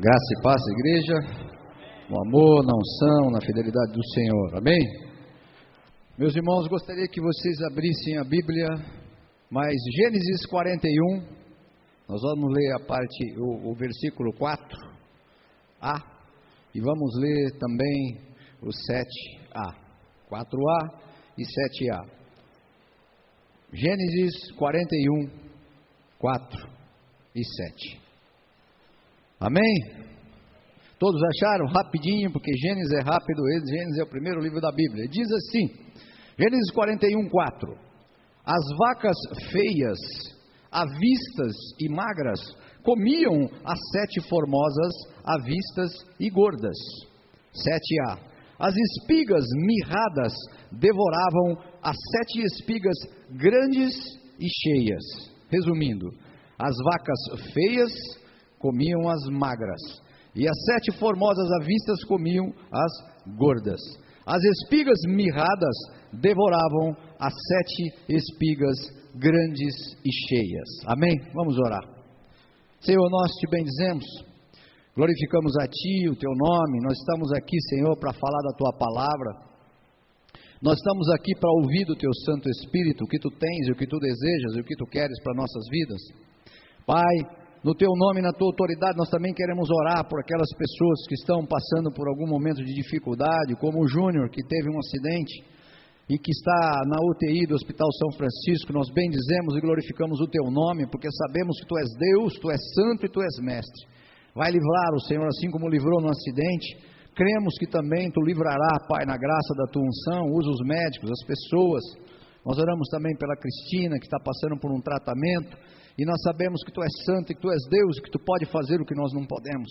Graça e paz, igreja, no amor, na unção, na fidelidade do Senhor, amém? Meus irmãos, gostaria que vocês abrissem a Bíblia, mas Gênesis 41, nós vamos ler a parte, o versículo 4a, e vamos ler também o 7a, 4a e 7a. Gênesis 41, 4 e 7. Amém? Todos acharam? Rapidinho, porque Gênesis é rápido, Gênesis é o primeiro livro da Bíblia. Diz assim, Gênesis 41, 4. As vacas feias, avistas e magras, comiam as 7 formosas, avistas e gordas. 7a. As espigas mirradas devoravam as 7 espigas grandes e cheias. Resumindo, as vacas feias comiam as magras, e as 7 formosas avistas comiam as gordas. As espigas mirradas devoravam as 7 espigas grandes e cheias. Amém? Vamos orar. Senhor, nós te bendizemos, glorificamos a Ti, o Teu nome. Nós estamos aqui, Senhor, para falar da Tua palavra. Nós estamos aqui para ouvir do Teu Santo Espírito o que Tu tens, o que Tu desejas, e o que Tu queres para nossas vidas. Pai, no Teu nome e na Tua autoridade, nós também queremos orar por aquelas pessoas que estão passando por algum momento de dificuldade, como o Júnior, que teve um acidente e que está na UTI do Hospital São Francisco. Nós bendizemos e glorificamos o Teu nome, porque sabemos que Tu és Deus, Tu és santo e Tu és mestre. Vai livrar o Senhor, assim como livrou no acidente. Cremos que também Tu livrará, Pai, na graça da Tua unção. Usa os médicos, as pessoas. Nós oramos também pela Cristina, que está passando por um tratamento. E nós sabemos que Tu és santo e que Tu és Deus, e que Tu pode fazer o que nós não podemos.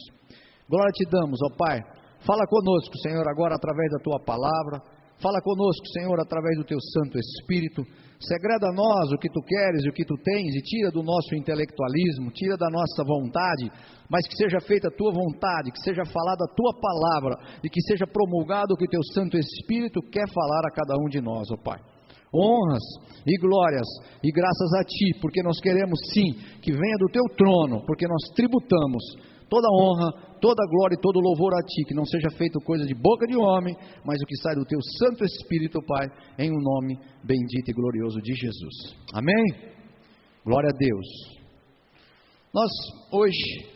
Glória Te damos, ó Pai. Fala conosco, Senhor, agora através da Tua palavra. Fala conosco, Senhor, através do Teu Santo Espírito. Segreda a nós o que Tu queres e o que Tu tens, e tira do nosso intelectualismo, tira da nossa vontade, mas que seja feita a Tua vontade, que seja falada a Tua palavra, e que seja promulgado o que Teu Santo Espírito quer falar a cada um de nós, ó Pai. Honras e glórias e graças a Ti, porque nós queremos sim que venha do Teu trono, porque nós tributamos toda honra, toda glória e todo louvor a Ti, que não seja feito coisa de boca de homem, mas o que sai do Teu Santo Espírito, Pai, em um nome bendito e glorioso de Jesus. Amém? Glória a Deus. Nós hoje,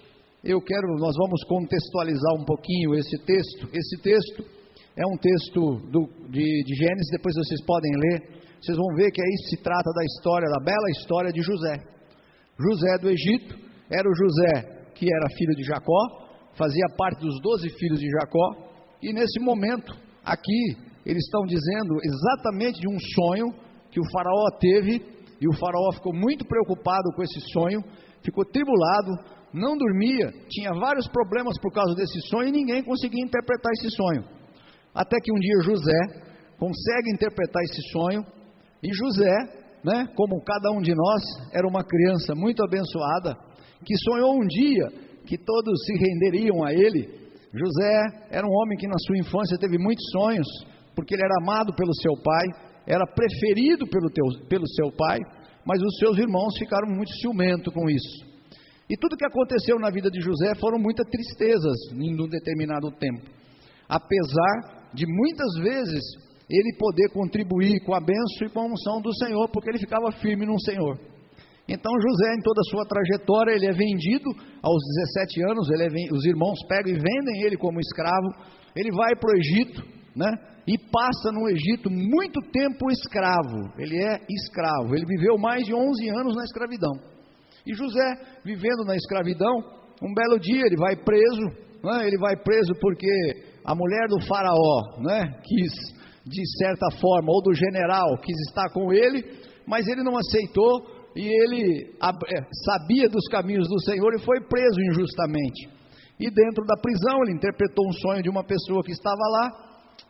nós vamos contextualizar um pouquinho esse texto. Esse texto é um texto de Gênesis, depois vocês podem ler. Vocês vão ver que aí se trata da história, da bela história de José. José do Egito, era o José que era filho de Jacó, fazia parte dos 12 filhos de Jacó, e nesse momento, aqui, eles estão dizendo exatamente de um sonho que o faraó teve, e o faraó ficou muito preocupado com esse sonho, ficou tribulado, não dormia, tinha vários problemas por causa desse sonho, e ninguém conseguia interpretar esse sonho, até que um dia José consegue interpretar esse sonho, e José, como cada um de nós, era uma criança muito abençoada, que sonhou um dia que todos se renderiam a ele. José era um homem que na sua infância teve muitos sonhos, porque ele era amado pelo seu pai, era preferido pelo seu pai, mas os seus irmãos ficaram muito ciumentos com isso. E tudo que aconteceu na vida de José foram muitas tristezas em um determinado tempo, apesar de muitas vezes ele poder contribuir com a bênção e com a unção do Senhor, porque ele ficava firme no Senhor. Então José, em toda a sua trajetória, ele é vendido aos 17 anos, os irmãos pegam e vendem ele como escravo. Ele vai para o Egito, e passa no Egito muito tempo escravo. Ele é escravo, ele viveu mais de 11 anos na escravidão. E José, vivendo na escravidão, um belo dia ele vai preso, ele vai preso porque a mulher do faraó, quis, de certa forma, ou do general, quis estar com ele, mas ele não aceitou, e ele sabia dos caminhos do Senhor e foi preso injustamente. E dentro da prisão, ele interpretou um sonho de uma pessoa que estava lá,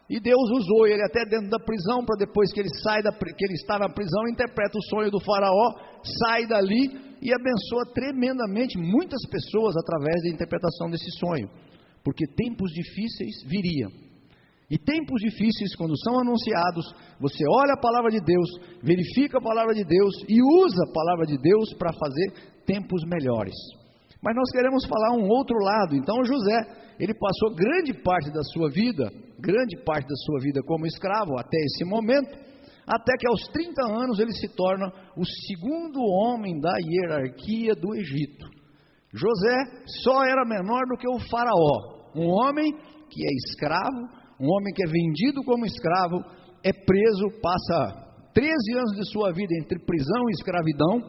e Deus usou ele até dentro da prisão, para depois que ele que ele está na prisão, interpreta o sonho do faraó, sai dali e abençoa tremendamente muitas pessoas através da interpretação desse sonho, porque tempos difíceis viriam. E tempos difíceis, quando são anunciados, você olha a palavra de Deus, verifica a palavra de Deus e usa a palavra de Deus para fazer tempos melhores. Mas nós queremos falar um outro lado. Então José, ele passou grande parte da sua vida como escravo até esse momento, até que aos 30 anos ele se torna o segundo homem da hierarquia do Egito. José só era menor do que o faraó, um homem que é escravo, um homem que é vendido como escravo, é preso, passa 13 anos de sua vida entre prisão e escravidão,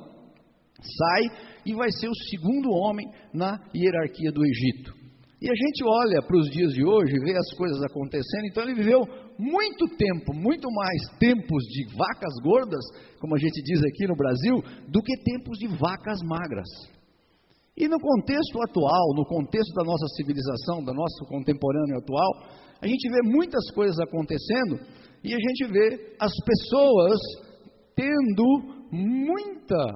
sai e vai ser o segundo homem na hierarquia do Egito. E a gente olha para os dias de hoje, vê as coisas acontecendo. Então ele viveu muito tempo, muito mais tempos de vacas gordas, como a gente diz aqui no Brasil, do que tempos de vacas magras. E no contexto atual, no contexto da nossa civilização, do nosso contemporâneo atual, a gente vê muitas coisas acontecendo e a gente vê as pessoas tendo muita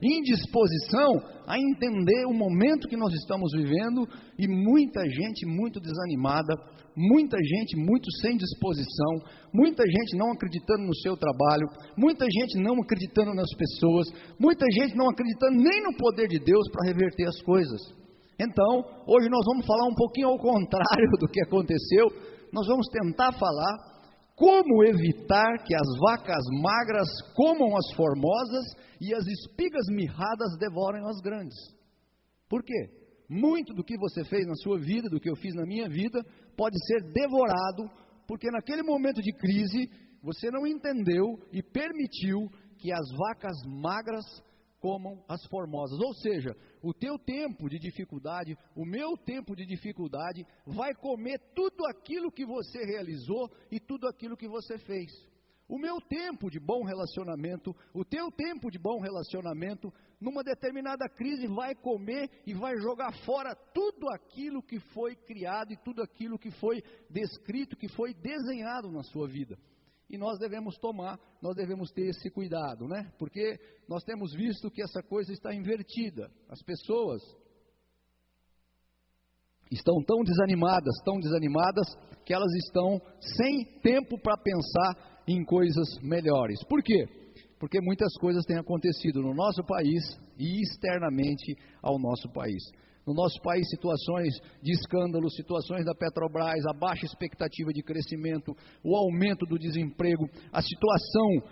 indisposição a entender o momento que nós estamos vivendo, e muita gente muito desanimada, muita gente muito sem disposição, muita gente não acreditando no seu trabalho, muita gente não acreditando nas pessoas, muita gente não acreditando nem no poder de Deus para reverter as coisas. Então, hoje nós vamos falar um pouquinho ao contrário do que aconteceu. Nós vamos tentar falar como evitar que as vacas magras comam as formosas e as espigas mirradas devorem as grandes. Por quê? Muito do que você fez na sua vida, do que eu fiz na minha vida, pode ser devorado, porque naquele momento de crise, você não entendeu e permitiu que as vacas magras comam as formosas. Ou seja, o teu tempo de dificuldade, o meu tempo de dificuldade, vai comer tudo aquilo que você realizou e tudo aquilo que você fez. O meu tempo de bom relacionamento, o teu tempo de bom relacionamento, numa determinada crise vai comer e vai jogar fora tudo aquilo que foi criado e tudo aquilo que foi descrito, que foi desenhado na sua vida. E nós devemos ter esse cuidado, né? Porque nós temos visto que essa coisa está invertida. As pessoas estão tão desanimadas, que elas estão sem tempo para pensar em coisas melhores. Por quê? Porque muitas coisas têm acontecido no nosso país e externamente ao nosso país. No nosso país, situações de escândalo, situações da Petrobras, a baixa expectativa de crescimento, o aumento do desemprego, a situação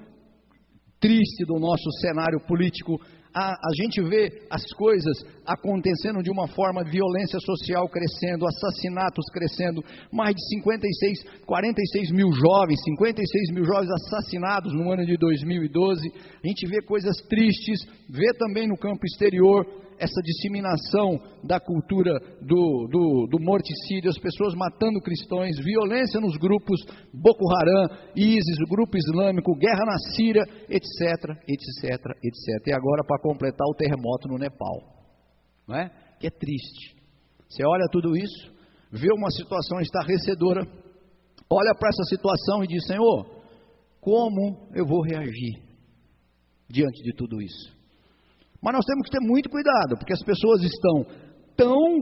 triste do nosso cenário político. A gente vê as coisas acontecendo de uma forma, violência social crescendo, assassinatos crescendo, mais de 46 mil jovens assassinados no ano de 2012. A gente vê coisas tristes, vê também no campo exterior essa disseminação da cultura do morticídio, as pessoas matando cristãos, violência nos grupos Boko Haram, ISIS, o grupo islâmico, guerra na Síria, etc. E agora, para completar, o terremoto no Nepal, não é? Que é triste. Você olha tudo isso, vê uma situação estarrecedora, olha para essa situação e diz: Senhor, como eu vou reagir diante de tudo isso? Mas nós temos que ter muito cuidado, porque as pessoas estão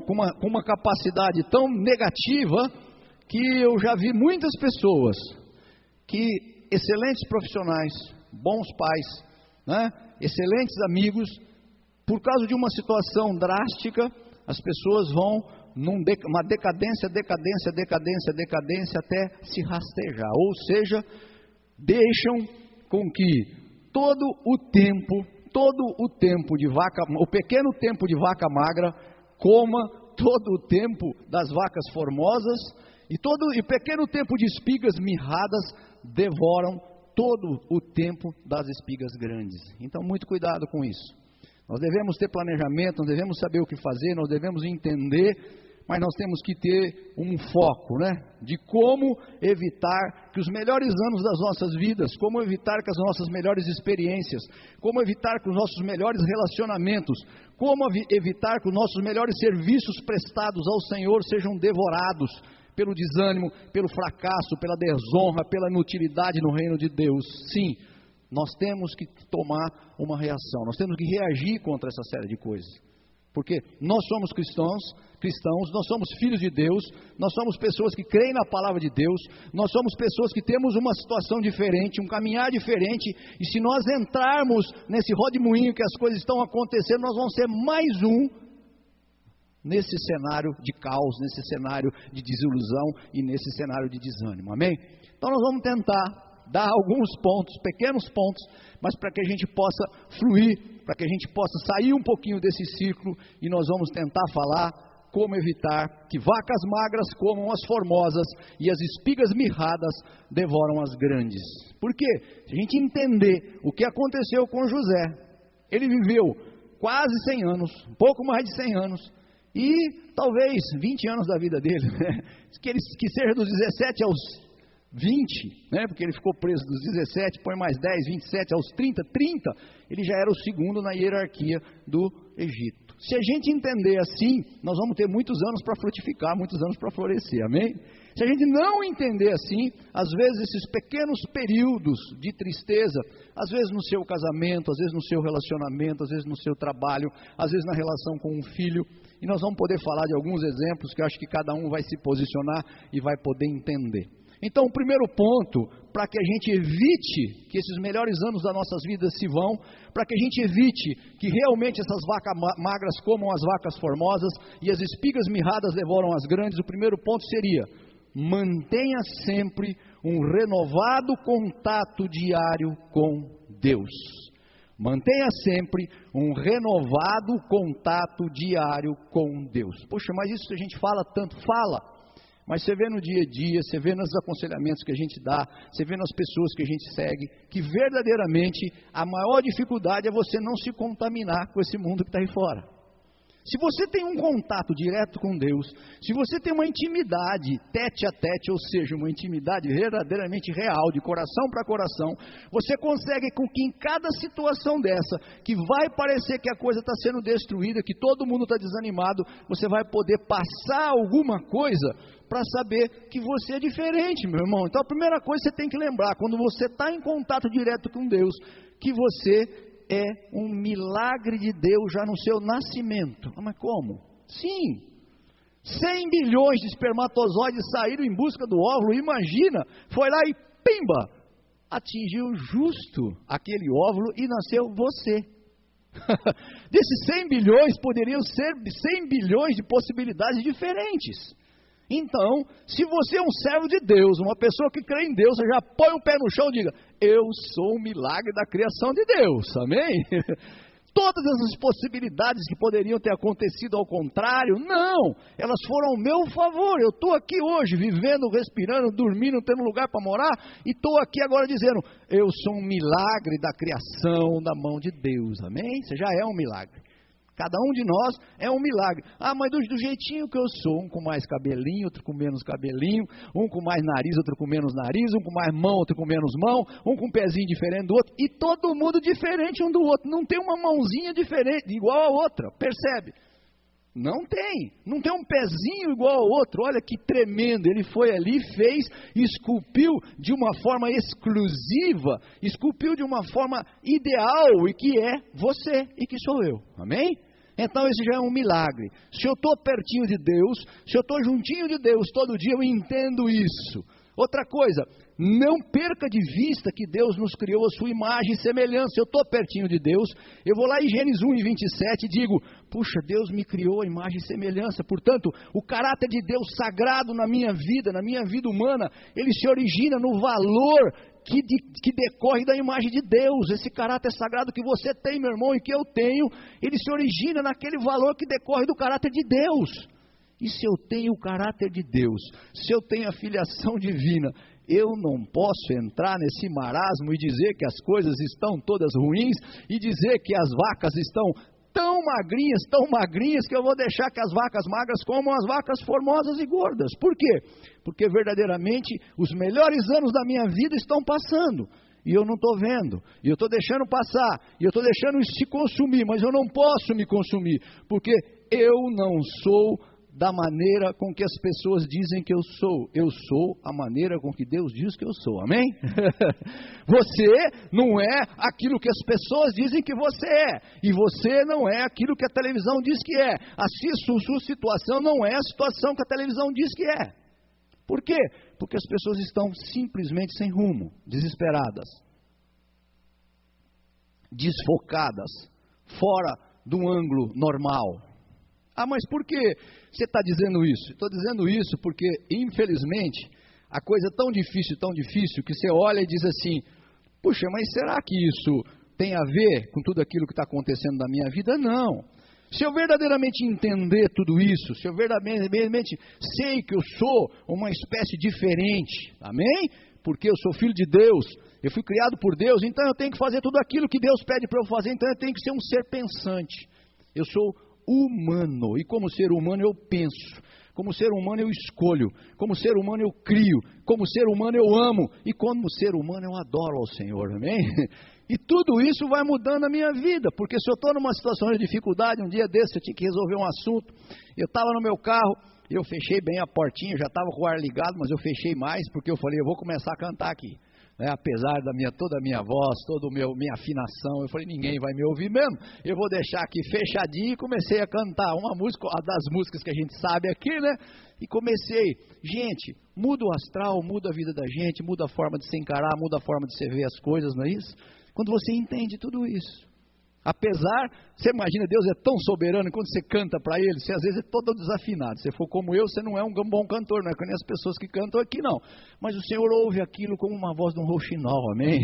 com uma capacidade tão negativa, que eu já vi muitas pessoas, excelentes profissionais, bons pais, né, excelentes amigos, por causa de uma situação drástica, as pessoas vão numa decadência, até se rastejar, ou seja, deixam com que todo o tempo de vaca, o pequeno tempo de vaca magra, coma todo o tempo das vacas formosas, e pequeno tempo de espigas mirradas devoram todo o tempo das espigas grandes. Então, muito cuidado com isso. Nós devemos ter planejamento, nós devemos saber o que fazer, nós devemos entender, mas nós temos que ter um foco, né? De como evitar que os melhores anos das nossas vidas, como evitar que as nossas melhores experiências, como evitar que os nossos melhores relacionamentos, como evitar que os nossos melhores serviços prestados ao Senhor sejam devorados pelo desânimo, pelo fracasso, pela desonra, pela inutilidade no reino de Deus. Sim, nós temos que tomar uma reação, nós temos que reagir contra essa série de coisas. Porque nós somos cristãos, nós somos filhos de Deus, nós somos pessoas que creem na palavra de Deus, nós somos pessoas que temos uma situação diferente, um caminhar diferente, e se nós entrarmos nesse rodemoinho que as coisas estão acontecendo, nós vamos ser mais um nesse cenário de caos, nesse cenário de desilusão e nesse cenário de desânimo, amém? Então nós vamos tentar dar alguns pontos, pequenos pontos, mas para que a gente possa fluir, para que a gente possa sair um pouquinho desse ciclo, e nós vamos tentar falar como evitar que vacas magras comam as formosas e as espigas mirradas devoram as grandes. Por quê? Se a gente entender o que aconteceu com José, ele viveu quase 100 anos, um pouco mais de 100 anos, e talvez 20 anos da vida dele, né? que seja dos 17 aos 20, né? Porque ele ficou preso dos 17, põe mais 10, 27, aos 30, ele já era o segundo na hierarquia do Egito. Se a gente entender assim, nós vamos ter muitos anos para frutificar, muitos anos para florescer, amém? Se a gente não entender assim, às vezes esses pequenos períodos de tristeza, às vezes no seu casamento, às vezes no seu relacionamento, às vezes no seu trabalho, às vezes na relação com um filho, e nós vamos poder falar de alguns exemplos que eu acho que cada um vai se posicionar e vai poder entender. Então, o primeiro ponto, para que a gente evite que esses melhores anos das nossas vidas se vão, para que a gente evite que realmente essas vacas magras comam as vacas formosas e as espigas mirradas devoram as grandes, o primeiro ponto seria: mantenha sempre um renovado contato diário com Deus. Mantenha sempre um renovado contato diário com Deus. Poxa, mas isso que a gente fala tanto, fala. Mas você vê no dia a dia, você vê nos aconselhamentos que a gente dá, você vê nas pessoas que a gente segue, que verdadeiramente a maior dificuldade é você não se contaminar com esse mundo que está aí fora. Se você tem um contato direto com Deus, se você tem uma intimidade tete a tete, ou seja, uma intimidade verdadeiramente real, de coração para coração, você consegue com que em cada situação dessa, que vai parecer que a coisa está sendo destruída, que todo mundo está desanimado, você vai poder passar alguma coisa para saber que você é diferente, meu irmão. Então a primeira coisa que você tem que lembrar, quando você está em contato direto com Deus, que você é um milagre de Deus já no seu nascimento. Mas como? Sim, 100 bilhões de espermatozoides saíram em busca do óvulo, imagina, foi lá e pimba, atingiu justo aquele óvulo e nasceu você. Desses 100 bilhões, poderiam ser 100 bilhões de possibilidades diferentes. Então, se você é um servo de Deus, uma pessoa que crê em Deus, você já põe o pé no chão e diga: eu sou um milagre da criação de Deus, amém? Todas essas possibilidades que poderiam ter acontecido ao contrário, não, elas foram ao meu favor. Eu estou aqui hoje, vivendo, respirando, dormindo, tendo lugar para morar, e estou aqui agora dizendo: eu sou um milagre da criação da mão de Deus, amém? Você já é um milagre. Cada um de nós é um milagre. Ah, mas do jeitinho que eu sou, um com mais cabelinho, outro com menos cabelinho, um com mais nariz, outro com menos nariz, um com mais mão, outro com menos mão, um com um pezinho diferente do outro, e todo mundo diferente um do outro. Não tem uma mãozinha diferente, igual a outra, percebe? Não tem um pezinho igual ao outro. Olha que tremendo, ele foi ali, fez, esculpiu de uma forma exclusiva, esculpiu de uma forma ideal, e que é você, e que sou eu, amém? Então esse já é um milagre. Se eu estou pertinho de Deus, se eu estou juntinho de Deus todo dia, eu entendo isso. Outra coisa, não perca de vista que Deus nos criou a sua imagem e semelhança. Eu estou pertinho de Deus, eu vou lá em Gênesis 1:27 e digo: puxa, Deus me criou a imagem e semelhança. Portanto, o caráter de Deus sagrado na minha vida humana, ele se origina no valor que decorre da imagem de Deus. Esse caráter sagrado que você tem, meu irmão, e que eu tenho, ele se origina naquele valor que decorre do caráter de Deus. E se eu tenho o caráter de Deus, se eu tenho a filiação divina, eu não posso entrar nesse marasmo e dizer que as coisas estão todas ruins, e dizer que as vacas estão tão magrinhas, que eu vou deixar que as vacas magras comam as vacas formosas e gordas. Por quê? Porque verdadeiramente os melhores anos da minha vida estão passando, e eu não estou vendo, e eu estou deixando passar, e eu estou deixando isso se consumir, mas eu não posso me consumir, porque eu não sou da maneira com que as pessoas dizem que eu sou a maneira com que Deus diz que eu sou, amém? Você não é aquilo que as pessoas dizem que você é, e você não é aquilo que a televisão diz que é. A sua situação não é a situação que a televisão diz que é. Por quê? Porque as pessoas estão simplesmente sem rumo, desesperadas, desfocadas, fora do ângulo normal. Ah, mas por que você está dizendo isso? Estou dizendo isso porque, infelizmente, a coisa é tão difícil, que você olha e diz assim, puxa, mas será que isso tem a ver com tudo aquilo que está acontecendo na minha vida? Não. Se eu verdadeiramente entender tudo isso, se eu verdadeiramente sei que eu sou uma espécie diferente, amém? Porque eu sou filho de Deus, eu fui criado por Deus, então eu tenho que fazer tudo aquilo que Deus pede para eu fazer, então eu tenho que ser um ser pensante. Eu sou humano, e como ser humano eu penso, como ser humano eu escolho, como ser humano eu crio, como ser humano eu amo, e como ser humano eu adoro ao Senhor, amém? E tudo isso vai mudando a minha vida, porque se eu estou numa situação de dificuldade, um dia desse eu tinha que resolver um assunto, eu estava no meu carro, eu fechei bem a portinha, já estava com o ar ligado, mas eu fechei mais, porque eu falei, eu vou começar a cantar aqui. Apesar da toda a minha voz, toda a minha afinação, eu falei, ninguém vai me ouvir mesmo, eu vou deixar aqui fechadinho, e comecei a cantar uma música, a das músicas que a gente sabe aqui, né, e comecei, gente, muda o astral, muda a vida da gente, muda a forma de se encarar, muda a forma de você ver as coisas, não é isso? Quando você entende tudo isso, apesar, você imagina, Deus é tão soberano, quando você canta para Ele, você às vezes é todo desafinado, se for como eu, você não é um bom cantor, não é que nem as pessoas que cantam aqui não, mas o Senhor ouve aquilo como uma voz de um rouxinol, amém?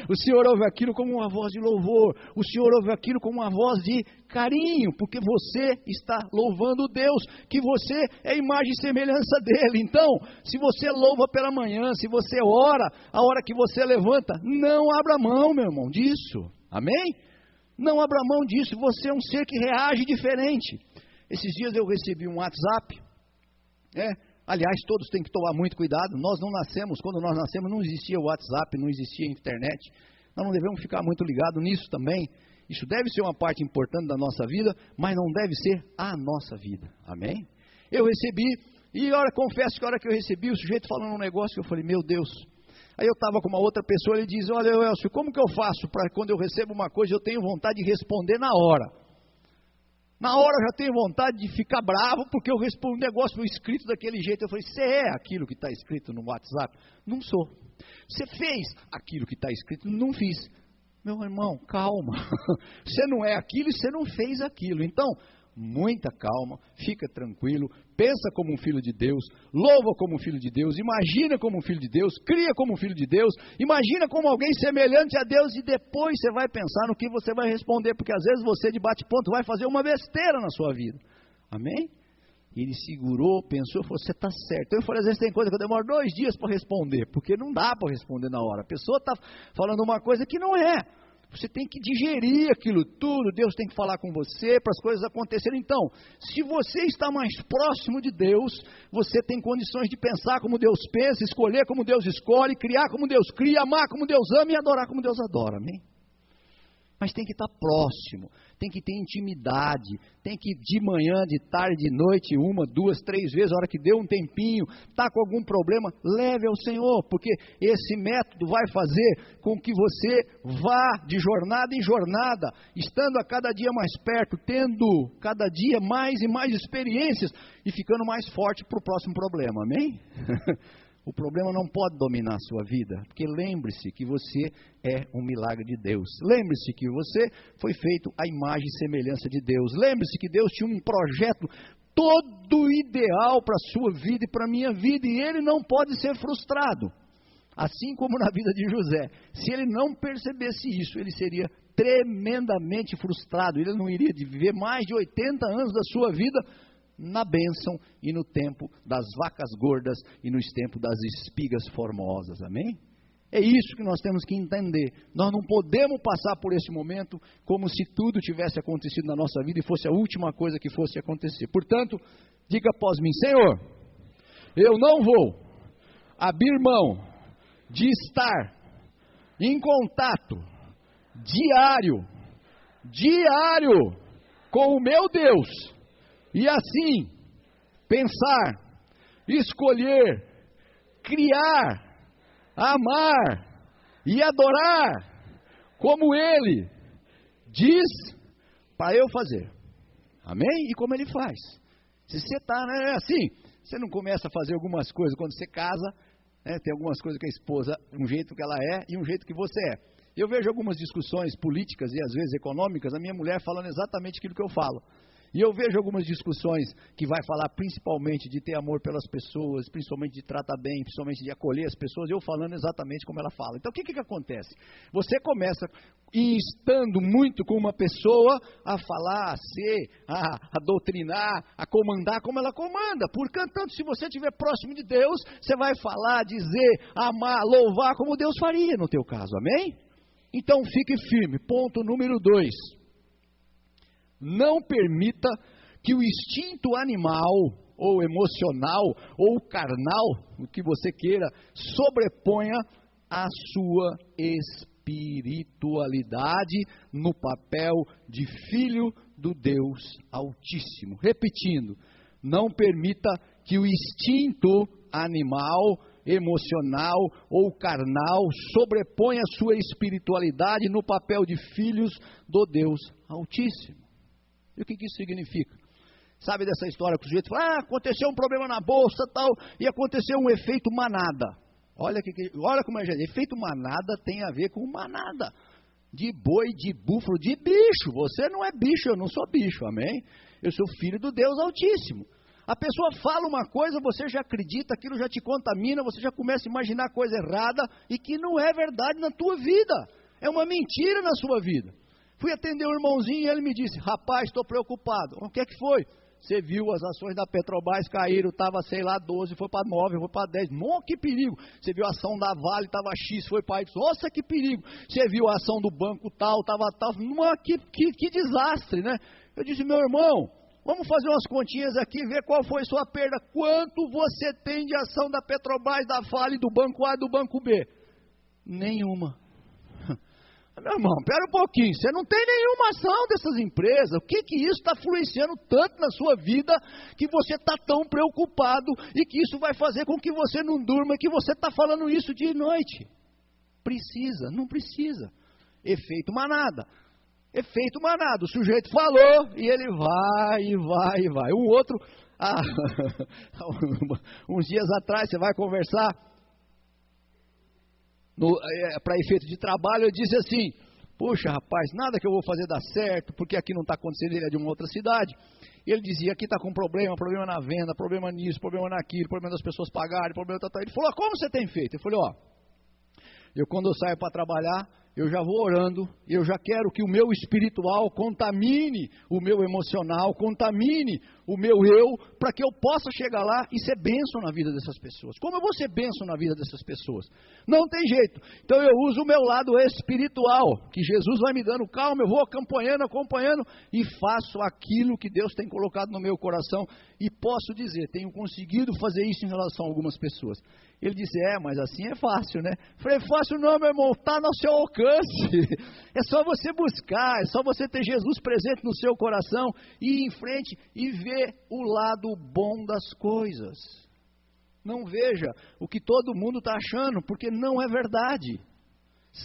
O Senhor ouve aquilo como uma voz de louvor, o Senhor ouve aquilo como uma voz de carinho, porque você está louvando Deus, que você é imagem e semelhança dEle. Então, se você louva pela manhã, se você ora, a hora que você levanta, não abra mão, meu irmão, disso, amém? Não abra mão disso, você é um ser que reage diferente. Esses dias eu recebi um WhatsApp, aliás, todos têm que tomar muito cuidado, nós não nascemos, quando nós nascemos não existia WhatsApp, não existia internet, nós não devemos ficar muito ligados nisso também, isso deve ser uma parte importante da nossa vida, mas não deve ser a nossa vida, amém? Eu recebi, e confesso que a hora que eu recebi, o sujeito falando um negócio, eu falei, meu Deus. Aí eu estava com uma outra pessoa, ele diz, olha Elcio, como que eu faço para quando eu recebo uma coisa, eu tenho vontade de responder na hora. Na hora eu já tenho vontade de ficar bravo, porque eu respondo um negócio escrito daquele jeito. Eu falei, você é aquilo que está escrito no WhatsApp? Não sou. Você fez aquilo que está escrito? Não fiz. Meu irmão, calma. Você não é aquilo e você não fez aquilo. Então, muita calma, fica tranquilo, pensa como um filho de Deus, louva como um filho de Deus, imagina como um filho de Deus, cria como um filho de Deus, imagina como alguém semelhante a Deus e depois você vai pensar no que você vai responder, porque às vezes você de bate-ponto vai fazer uma besteira na sua vida, amém? Ele segurou, pensou, falou, você está certo. Eu falei, às vezes tem coisa que eu demoro 2 dias para responder, porque não dá para responder na hora, a pessoa está falando uma coisa que não é. Você tem que digerir aquilo tudo, Deus tem que falar com você para as coisas acontecerem. Então, se você está mais próximo de Deus, você tem condições de pensar como Deus pensa, escolher como Deus escolhe, criar como Deus cria, amar como Deus ama e adorar como Deus adora, amém? Mas tem que estar próximo, tem que ter intimidade, tem que de manhã, de tarde, de noite, 1, 2, 3 vezes, a hora que deu um tempinho, está com algum problema, leve ao Senhor, porque esse método vai fazer com que você vá de jornada em jornada, estando a cada dia mais perto, tendo cada dia mais e mais experiências, e ficando mais forte para o próximo problema, amém? O problema não pode dominar a sua vida, porque lembre-se que você é um milagre de Deus. Lembre-se que você foi feito à imagem e semelhança de Deus. Lembre-se que Deus tinha um projeto todo ideal para a sua vida e para a minha vida, e ele não pode ser frustrado. Assim como na vida de José. Se ele não percebesse isso, ele seria tremendamente frustrado. Ele não iria viver mais de 80 anos da sua vida na bênção e no tempo das vacas gordas e nos tempos das espigas formosas, amém? É isso que nós temos que entender. Nós não podemos passar por esse momento como se tudo tivesse acontecido na nossa vida e fosse a última coisa que fosse acontecer. Portanto, diga após mim, Senhor, eu não vou abrir mão de estar em contato diário com o meu Deus, e assim, pensar, escolher, criar, amar e adorar, como Ele diz para eu fazer, amém? E como Ele faz. Se você está, assim, você não começa a fazer algumas coisas quando você casa, tem algumas coisas que a esposa, um jeito que ela é e um jeito que você é. Eu vejo algumas discussões políticas e às vezes econômicas, a minha mulher falando exatamente aquilo que eu falo. E eu vejo algumas discussões que vai falar principalmente de ter amor pelas pessoas, principalmente de tratar bem, principalmente de acolher as pessoas, eu falando exatamente como ela fala. Então o que acontece? Você começa instando muito com uma pessoa a falar, a ser, a doutrinar, a comandar como ela comanda. Portanto, se você estiver próximo de Deus, você vai falar, dizer, amar, louvar como Deus faria no teu caso, amém? Então fique firme. Ponto número 2. Não permita que o instinto animal, ou emocional, ou carnal, o que você queira, sobreponha a sua espiritualidade no papel de filho do Deus Altíssimo. Repetindo, não permita que o instinto animal, emocional ou carnal sobreponha a sua espiritualidade no papel de filhos do Deus Altíssimo. E o que isso significa? Sabe dessa história que o sujeito fala, aconteceu um problema na bolsa tal, e aconteceu um efeito manada. Olha como é, gente, efeito manada tem a ver com manada. De boi, de búfalo, de bicho. Você não é bicho, eu não sou bicho, amém? Eu sou filho do Deus Altíssimo. A pessoa fala uma coisa, você já acredita, aquilo já te contamina, você já começa a imaginar coisa errada, e que não é verdade na tua vida. É uma mentira na sua vida. Fui atender um irmãozinho e ele me disse, rapaz, estou preocupado. O que é que foi? Você viu as ações da Petrobras caíram, estava, sei lá, 12, foi para 9, foi para 10. Nossa, que perigo. Você viu a ação da Vale, estava X, foi para Y. Nossa, que perigo. Você viu a ação do banco tal, estava tal. Que desastre, né? Eu disse, meu irmão, vamos fazer umas continhas aqui, ver qual foi sua perda. Quanto você tem de ação da Petrobras, da Vale, do banco A e do banco B? Nenhuma. Meu irmão, pera um pouquinho, você não tem nenhuma ação dessas empresas, o que isso está influenciando tanto na sua vida, que você está tão preocupado, e que isso vai fazer com que você não durma, que você está falando isso de noite? Precisa, não precisa. Efeito manada, o sujeito falou, e ele vai. Um outro, uns dias atrás, você vai conversar, para efeito de trabalho, eu disse assim, puxa rapaz, nada que eu vou fazer dar certo, porque aqui não está acontecendo, ele é de uma outra cidade, e ele dizia, aqui está com problema na venda, problema nisso, problema naquilo, problema das pessoas pagarem, problema tal, ele falou, como você tem feito? Eu falei, eu quando eu saio para trabalhar, eu já vou orando, eu já quero que o meu espiritual contamine o meu emocional, contamine o meu eu, para que eu possa chegar lá e ser bênção na vida dessas pessoas. Como eu vou ser bênção na vida dessas pessoas? Não tem jeito. Então eu uso o meu lado espiritual, que Jesus vai me dando calma, eu vou acompanhando, e faço aquilo que Deus tem colocado no meu coração, e posso dizer, tenho conseguido fazer isso em relação a algumas pessoas. Ele disse, mas assim é fácil, né? Falei, fácil não, meu irmão, está no seu alcance. É só você buscar, é só você ter Jesus presente no seu coração, e ir em frente e ver o lado bom das coisas. Não veja o que todo mundo está achando, porque não é verdade.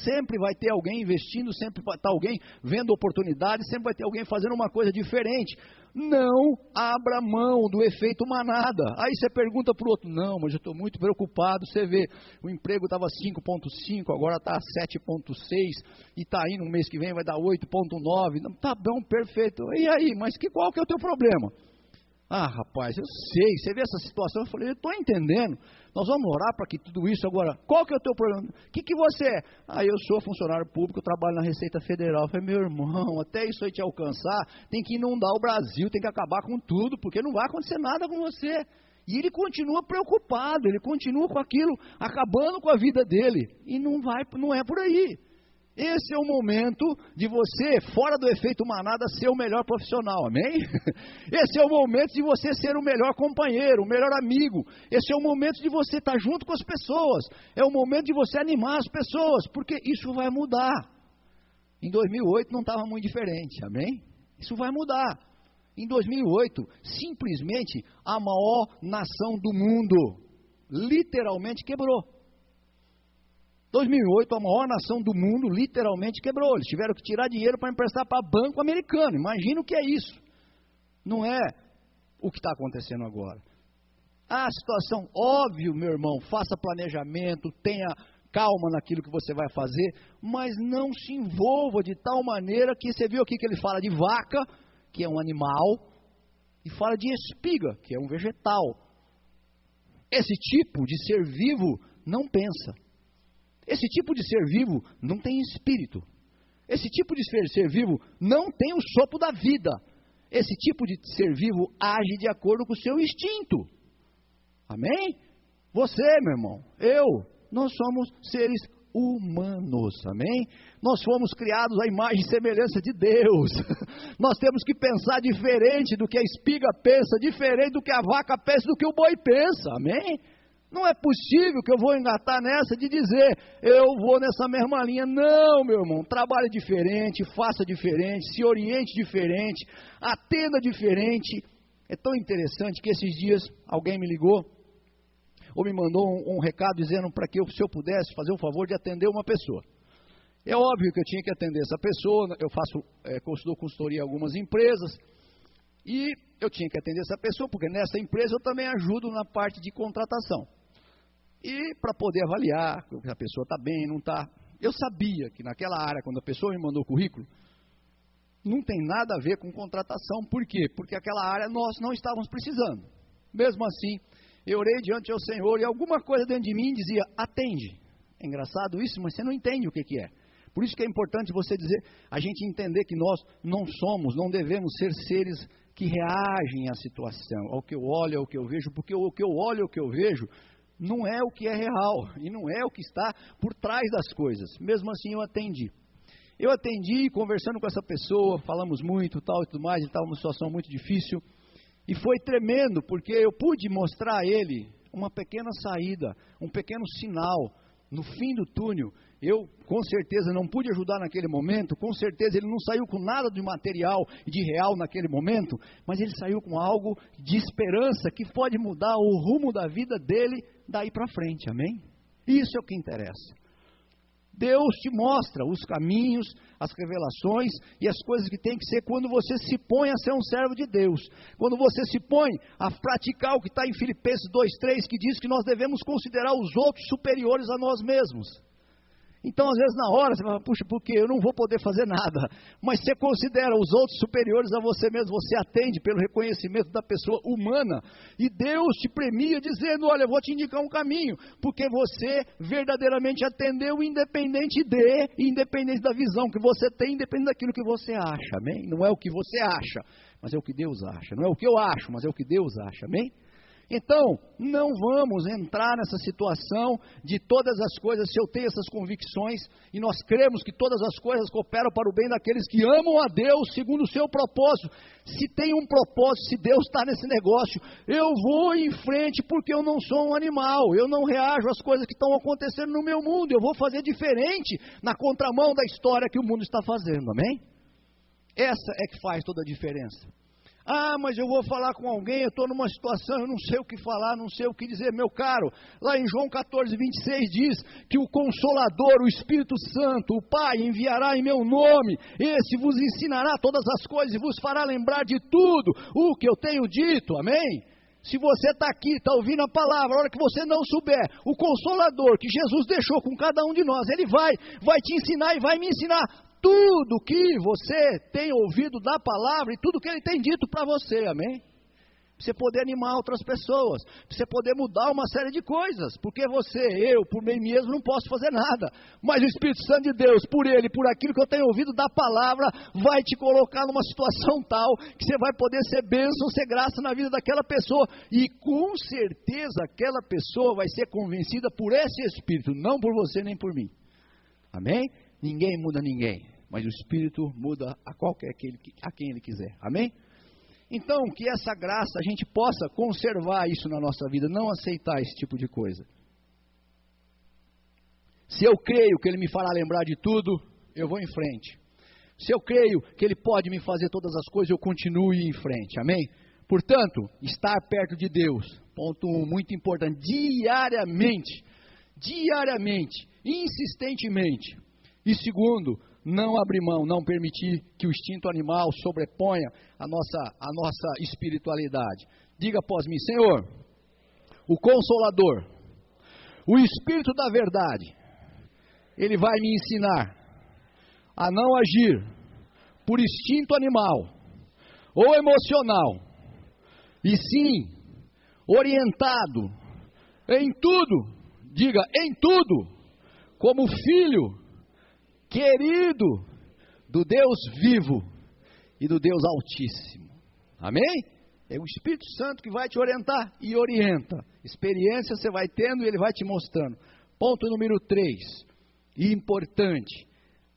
Sempre vai ter alguém investindo, sempre vai estar alguém vendo oportunidades, sempre vai ter alguém fazendo uma coisa diferente. Não abra mão do efeito manada. Aí você pergunta para o outro, não, mas eu estou muito preocupado. Você vê, o emprego estava 5,5, agora está 7,6, e está indo, no mês que vem vai dar 8,9. Tá bom, perfeito. E aí, mas qual que é o teu problema? Rapaz, eu sei, você vê essa situação, eu falei, eu estou entendendo, nós vamos orar para que tudo isso agora, qual que é o teu problema? O que você é? Eu sou funcionário público, eu trabalho na Receita Federal. Eu falei, meu irmão, até isso aí te alcançar, tem que inundar o Brasil, tem que acabar com tudo, porque não vai acontecer nada com você. E ele continua preocupado, ele continua com aquilo, acabando com a vida dele, e não é por aí. Esse é o momento de você, fora do efeito manada, ser o melhor profissional, amém? Esse é o momento de você ser o melhor companheiro, o melhor amigo. Esse é o momento de você estar junto com as pessoas. É o momento de você animar as pessoas, porque isso vai mudar. Em 2008 não estava muito diferente, amém? Isso vai mudar. Em 2008, simplesmente a maior nação do mundo literalmente quebrou. 2008, a maior nação do mundo literalmente quebrou. Eles tiveram que tirar dinheiro para emprestar para banco americano. Imagina o que é isso. Não é o que está acontecendo agora. A situação, óbvio, meu irmão, faça planejamento, tenha calma naquilo que você vai fazer, mas não se envolva de tal maneira que você viu aqui que ele fala de vaca, que é um animal, e fala de espiga, que é um vegetal. Esse tipo de ser vivo não pensa. Esse tipo de ser vivo não tem espírito. Esse tipo de ser vivo não tem o sopro da vida. Esse tipo de ser vivo age de acordo com o seu instinto. Amém? Você, meu irmão, nós somos seres humanos, amém? Nós fomos criados à imagem e semelhança de Deus. Nós temos que pensar diferente do que a espiga pensa, diferente do que a vaca pensa, do que o boi pensa, amém? Não é possível que eu vou engatar nessa de dizer, eu vou nessa mesma linha. Não, meu irmão, trabalhe diferente, faça diferente, se oriente diferente, atenda diferente. É tão interessante que esses dias alguém me ligou, ou me mandou um recado dizendo para que se eu pudesse fazer o favor de atender uma pessoa. É óbvio que eu tinha que atender essa pessoa, eu dou consultoria em algumas empresas, e eu tinha que atender essa pessoa, porque nessa empresa eu também ajudo na parte de contratação. E para poder avaliar se a pessoa está bem, não está. Eu sabia que naquela área, quando a pessoa me mandou o currículo, não tem nada a ver com contratação. Por quê? Porque aquela área nós não estávamos precisando. Mesmo assim, eu orei diante ao Senhor e alguma coisa dentro de mim dizia, atende. É engraçado isso, mas você não entende o que é. Por isso que é importante você dizer, a gente entender que nós não devemos ser seres que reagem à situação, ao que eu olho, ao que eu vejo, porque o que eu olho, o que eu vejo, não é o que é real, e não é o que está por trás das coisas. Mesmo assim eu atendi. Eu atendi, conversando com essa pessoa, falamos muito, tal e tudo mais, ele estava numa situação muito difícil, e foi tremendo, porque eu pude mostrar a ele uma pequena saída, um pequeno sinal, no fim do túnel. Eu, com certeza, não pude ajudar naquele momento, com certeza ele não saiu com nada de material e de real naquele momento, mas ele saiu com algo de esperança que pode mudar o rumo da vida dele daí para frente, amém? Isso é o que interessa. Deus te mostra os caminhos, as revelações e as coisas que tem que ser quando você se põe a ser um servo de Deus. Quando você se põe a praticar o que está em Filipenses 2:3, que diz que nós devemos considerar os outros superiores a nós mesmos. Então, às vezes, na hora, você fala, puxa, porque eu não vou poder fazer nada. Mas você considera os outros superiores a você mesmo, você atende pelo reconhecimento da pessoa humana. E Deus te premia dizendo, olha, eu vou te indicar um caminho, porque você verdadeiramente atendeu independente da visão que você tem, independente daquilo que você acha, amém? Não é o que você acha, mas é o que Deus acha. Não é o que eu acho, mas é o que Deus acha, amém? Então, não vamos entrar nessa situação de todas as coisas, se eu tenho essas convicções, e nós cremos que todas as coisas cooperam para o bem daqueles que amam a Deus, segundo o seu propósito. Se tem um propósito, se Deus está nesse negócio, eu vou em frente, porque eu não sou um animal, eu não reajo às coisas que estão acontecendo no meu mundo, eu vou fazer diferente na contramão da história que o mundo está fazendo, amém? Essa é que faz toda a diferença. Ah, mas eu vou falar com alguém, eu estou numa situação, eu não sei o que falar, não sei o que dizer. Meu caro, lá em João 14:26 diz que o Consolador, o Espírito Santo, o Pai enviará em meu nome, esse vos ensinará todas as coisas e vos fará lembrar de tudo o que eu tenho dito, amém? Se você está aqui, está ouvindo a palavra, a hora que você não souber, o Consolador que Jesus deixou com cada um de nós, Ele vai te ensinar e vai me ensinar tudo que você tem ouvido da palavra e tudo que Ele tem dito para você, amém? Para você poder animar outras pessoas, para você poder mudar uma série de coisas, porque eu, por mim mesmo, não posso fazer nada, mas o Espírito Santo de Deus, por Ele, por aquilo que eu tenho ouvido da palavra, vai te colocar numa situação tal, que você vai poder ser bênção, ser graça na vida daquela pessoa, e com certeza aquela pessoa vai ser convencida por esse Espírito, não por você nem por mim, amém? Ninguém muda ninguém, mas o Espírito muda a quem Ele quiser, amém? Então, que essa graça, a gente possa conservar isso na nossa vida, não aceitar esse tipo de coisa. Se eu creio que Ele me fará lembrar de tudo, eu vou em frente. Se eu creio que Ele pode me fazer todas as coisas, eu continuo em frente, amém? Portanto, estar perto de Deus, ponto 1, muito importante, diariamente, insistentemente. E segundo, não abrir mão, não permitir que o instinto animal sobreponha a nossa espiritualidade. Diga após mim, Senhor, o Consolador, o Espírito da verdade, Ele vai me ensinar a não agir por instinto animal ou emocional, e sim orientado em tudo, diga, em tudo, como filho querido do Deus vivo e do Deus Altíssimo. Amém? É o Espírito Santo que vai te orientar e orienta. Experiência você vai tendo e ele vai te mostrando. Ponto número 3, importante,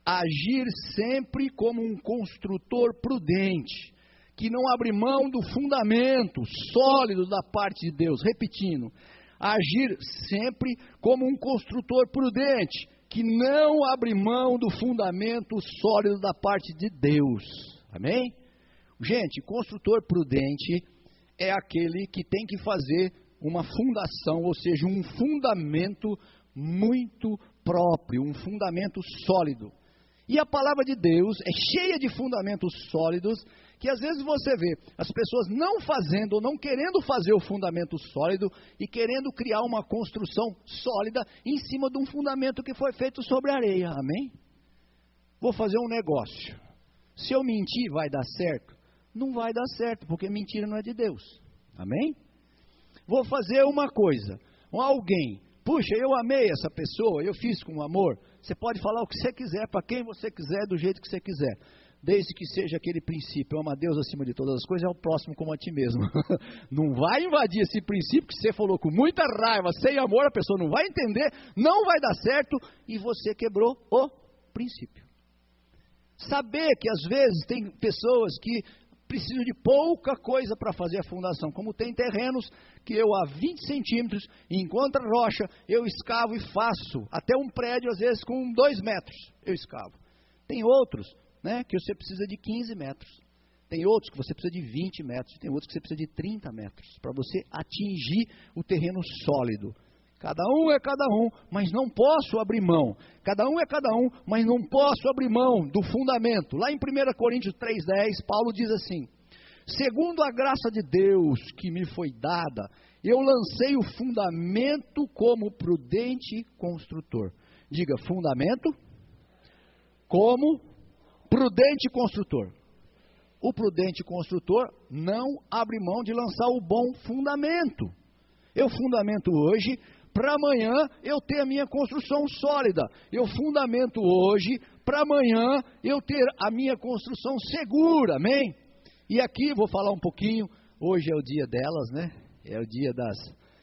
agir sempre como um construtor prudente, que não abre mão do fundamento sólido da parte de Deus. Repetindo, agir sempre como um construtor prudente, que não abre mão do fundamento sólido da parte de Deus. Amém? Gente, construtor prudente é aquele que tem que fazer uma fundação, ou seja, um fundamento muito próprio, um fundamento sólido. E a palavra de Deus é cheia de fundamentos sólidos, que às vezes você vê as pessoas não fazendo ou não querendo fazer o fundamento sólido e querendo criar uma construção sólida em cima de um fundamento que foi feito sobre areia. Amém? Vou fazer um negócio. Se eu mentir, vai dar certo? Não vai dar certo, porque mentira não é de Deus. Amém? Vou fazer uma coisa. Alguém, puxa, eu amei essa pessoa, eu fiz com amor. Você pode falar o que você quiser, para quem você quiser, do jeito que você quiser. Desde que seja aquele princípio, ama a Deus acima de todas as coisas, é o próximo como a ti mesmo. Não vai invadir esse princípio que você falou com muita raiva, sem amor, a pessoa não vai entender, não vai dar certo, e você quebrou o princípio. Saber que às vezes tem pessoas que precisam de pouca coisa para fazer a fundação, como tem terrenos que eu a 20 centímetros, enquanto a rocha, eu escavo e faço, até um prédio às vezes com 2 metros, eu escavo. Tem outros, né, que você precisa de 15 metros, tem outros que você precisa de 20 metros, tem outros que você precisa de 30 metros, para você atingir o terreno sólido. Cada um é cada um, mas não posso abrir mão. Cada um é cada um, mas não posso abrir mão do fundamento. Lá em 1 Coríntios 3,10, Paulo diz assim: segundo a graça de Deus que me foi dada, eu lancei o fundamento como prudente construtor. Diga, fundamento como prudente construtor. O prudente construtor não abre mão de lançar o bom fundamento. Eu fundamento hoje, para amanhã eu ter a minha construção sólida. Eu fundamento hoje, para amanhã eu ter a minha construção segura, amém? E aqui vou falar um pouquinho, hoje é o dia delas, né? É o dia das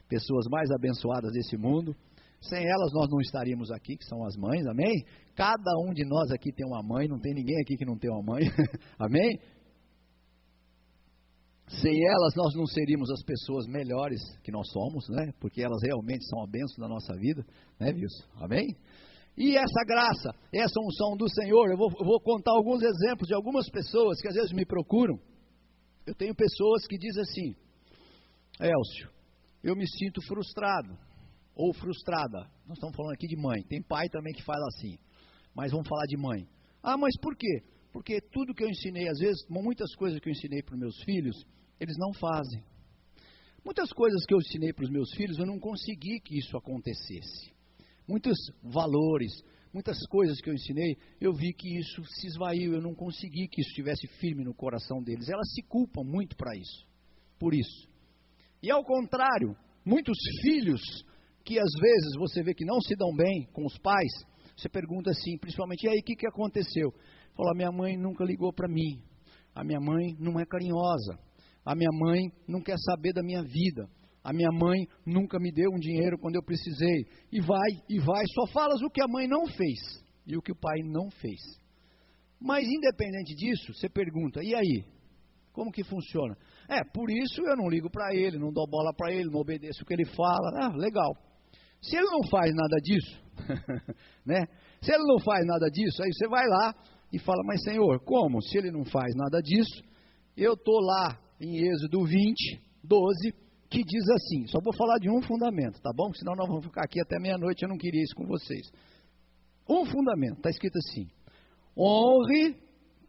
pessoas mais abençoadas desse mundo. Sem elas nós não estaríamos aqui, que são as mães, amém? Cada um de nós aqui tem uma mãe, não tem ninguém aqui que não tem uma mãe, amém? Sem elas nós não seríamos as pessoas melhores que nós somos, né? Porque elas realmente são a bênção da nossa vida, né, Wilson? Amém? E essa graça, essa unção do Senhor, eu vou contar alguns exemplos de algumas pessoas que às vezes me procuram. Eu tenho pessoas que dizem assim: Elcio, eu me sinto frustrado, ou frustrada. Nós estamos falando aqui de mãe, tem pai também que fala assim, mas vamos falar de mãe. Ah, mas por quê? Porque tudo que eu ensinei, às vezes, muitas coisas que eu ensinei para os meus filhos, eles não fazem. Muitas coisas que eu ensinei para os meus filhos, eu não consegui que isso acontecesse. Muitos valores, muitas coisas que eu ensinei, eu vi que isso se esvaiu, eu não consegui que isso estivesse firme no coração deles. Elas se culpam muito por isso. E ao contrário, muitos filhos que às vezes você vê que não se dão bem com os pais, você pergunta assim, principalmente, e aí, o que aconteceu? Fala, minha mãe nunca ligou para mim, a minha mãe não é carinhosa, a minha mãe não quer saber da minha vida, a minha mãe nunca me deu um dinheiro quando eu precisei, e vai, só falas o que a mãe não fez, e o que o pai não fez. Mas independente disso, você pergunta, e aí? Como que funciona? Por isso eu não ligo para ele, não dou bola para ele, não obedeço o que ele fala, legal. Se ele não faz nada disso, né? Se ele não faz nada disso, aí você vai lá e fala, mas Senhor, como? Se ele não faz nada disso, eu estou lá em Êxodo 20, 12, que diz assim, só vou falar de um fundamento, tá bom? Senão nós vamos ficar aqui até meia-noite, eu não queria isso com vocês. Um fundamento, está escrito assim, honre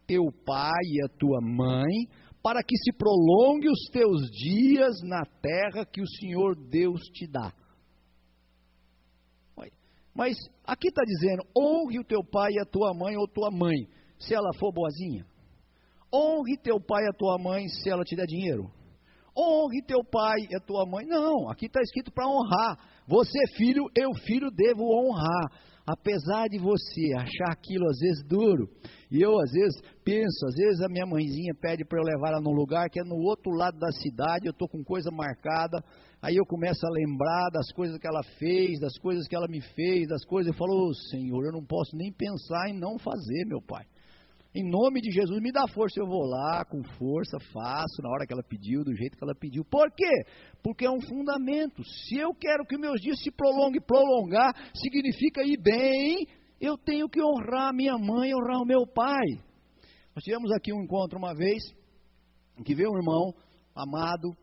teu pai e a tua mãe, para que se prolongue os teus dias na terra que o Senhor Deus te dá. Mas aqui está dizendo, honre o teu pai e a tua mãe ou tua mãe, se ela for boazinha. Honre teu pai e a tua mãe se ela te der dinheiro. Honre teu pai e a tua mãe. Não, aqui está escrito para honrar. Você, filho, eu, filho, devo honrar. Apesar de você achar aquilo às vezes duro, e eu às vezes penso, às vezes a minha mãezinha pede para eu levar ela num lugar que é no outro lado da cidade, eu estou com coisa marcada, aí eu começo a lembrar das coisas que ela fez, das coisas que ela me fez, das coisas, eu falo, oh, Senhor, eu não posso nem pensar em não fazer, meu Pai. Em nome de Jesus, me dá força, eu vou lá com força, faço na hora que ela pediu, do jeito que ela pediu. Por quê? Porque é um fundamento. Se eu quero que meus dias se prolonguem, prolongar significa ir bem, eu tenho que honrar a minha mãe, honrar o meu pai. Nós tivemos aqui um encontro uma vez, em que veio um irmão amado,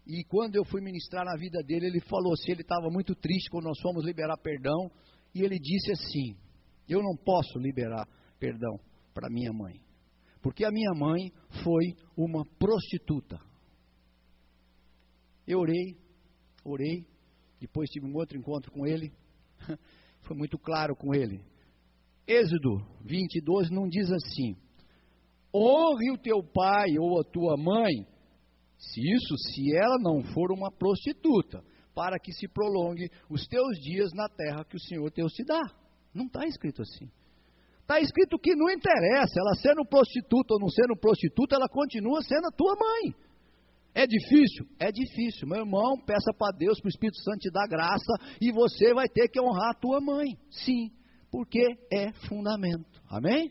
e quando eu fui ministrar na vida dele, ele falou assim, ele estava muito triste quando nós fomos liberar perdão, e ele disse assim, eu não posso liberar perdão para minha mãe, porque a minha mãe foi uma prostituta. Eu orei, depois tive um outro encontro com ele, foi muito claro com ele. Êxodo 20:12 não diz assim, honre o teu pai ou a tua mãe, se ela não for uma prostituta, para que se prolongue os teus dias na terra que o Senhor Deus te dá. Não está escrito assim. Está escrito que não interessa, ela sendo prostituta ou não sendo prostituta, ela continua sendo a tua mãe. É difícil? É difícil. Meu irmão, peça para Deus, para o Espírito Santo te dar graça, e você vai ter que honrar a tua mãe. Sim, porque é fundamento. Amém?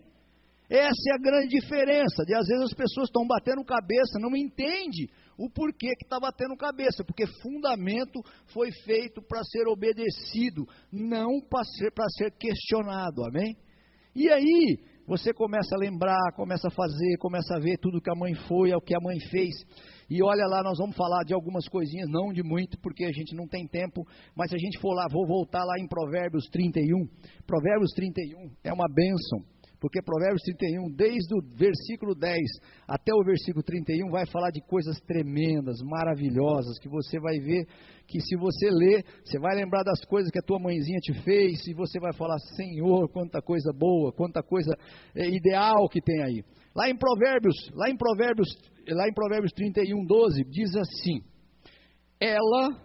Essa é a grande diferença, de às vezes as pessoas estão batendo cabeça, não entendem o porquê que está batendo cabeça, porque fundamento foi feito para ser obedecido, não para ser questionado. Amém? E aí, você começa a lembrar, começa a fazer, começa a ver tudo que a mãe foi, o que a mãe fez. E olha lá, nós vamos falar de algumas coisinhas, não de muito, porque a gente não tem tempo, mas se a gente for lá, vou voltar lá em Provérbios 31. Provérbios 31 é uma bênção, porque Provérbios 31, desde o versículo 10 até o versículo 31, vai falar de coisas tremendas, maravilhosas, que você vai ver, que se você ler, você vai lembrar das coisas que a tua mãezinha te fez, e você vai falar, Senhor, quanta coisa boa, quanta coisa ideal que tem aí. Lá em Provérbios 31:12, diz assim, ela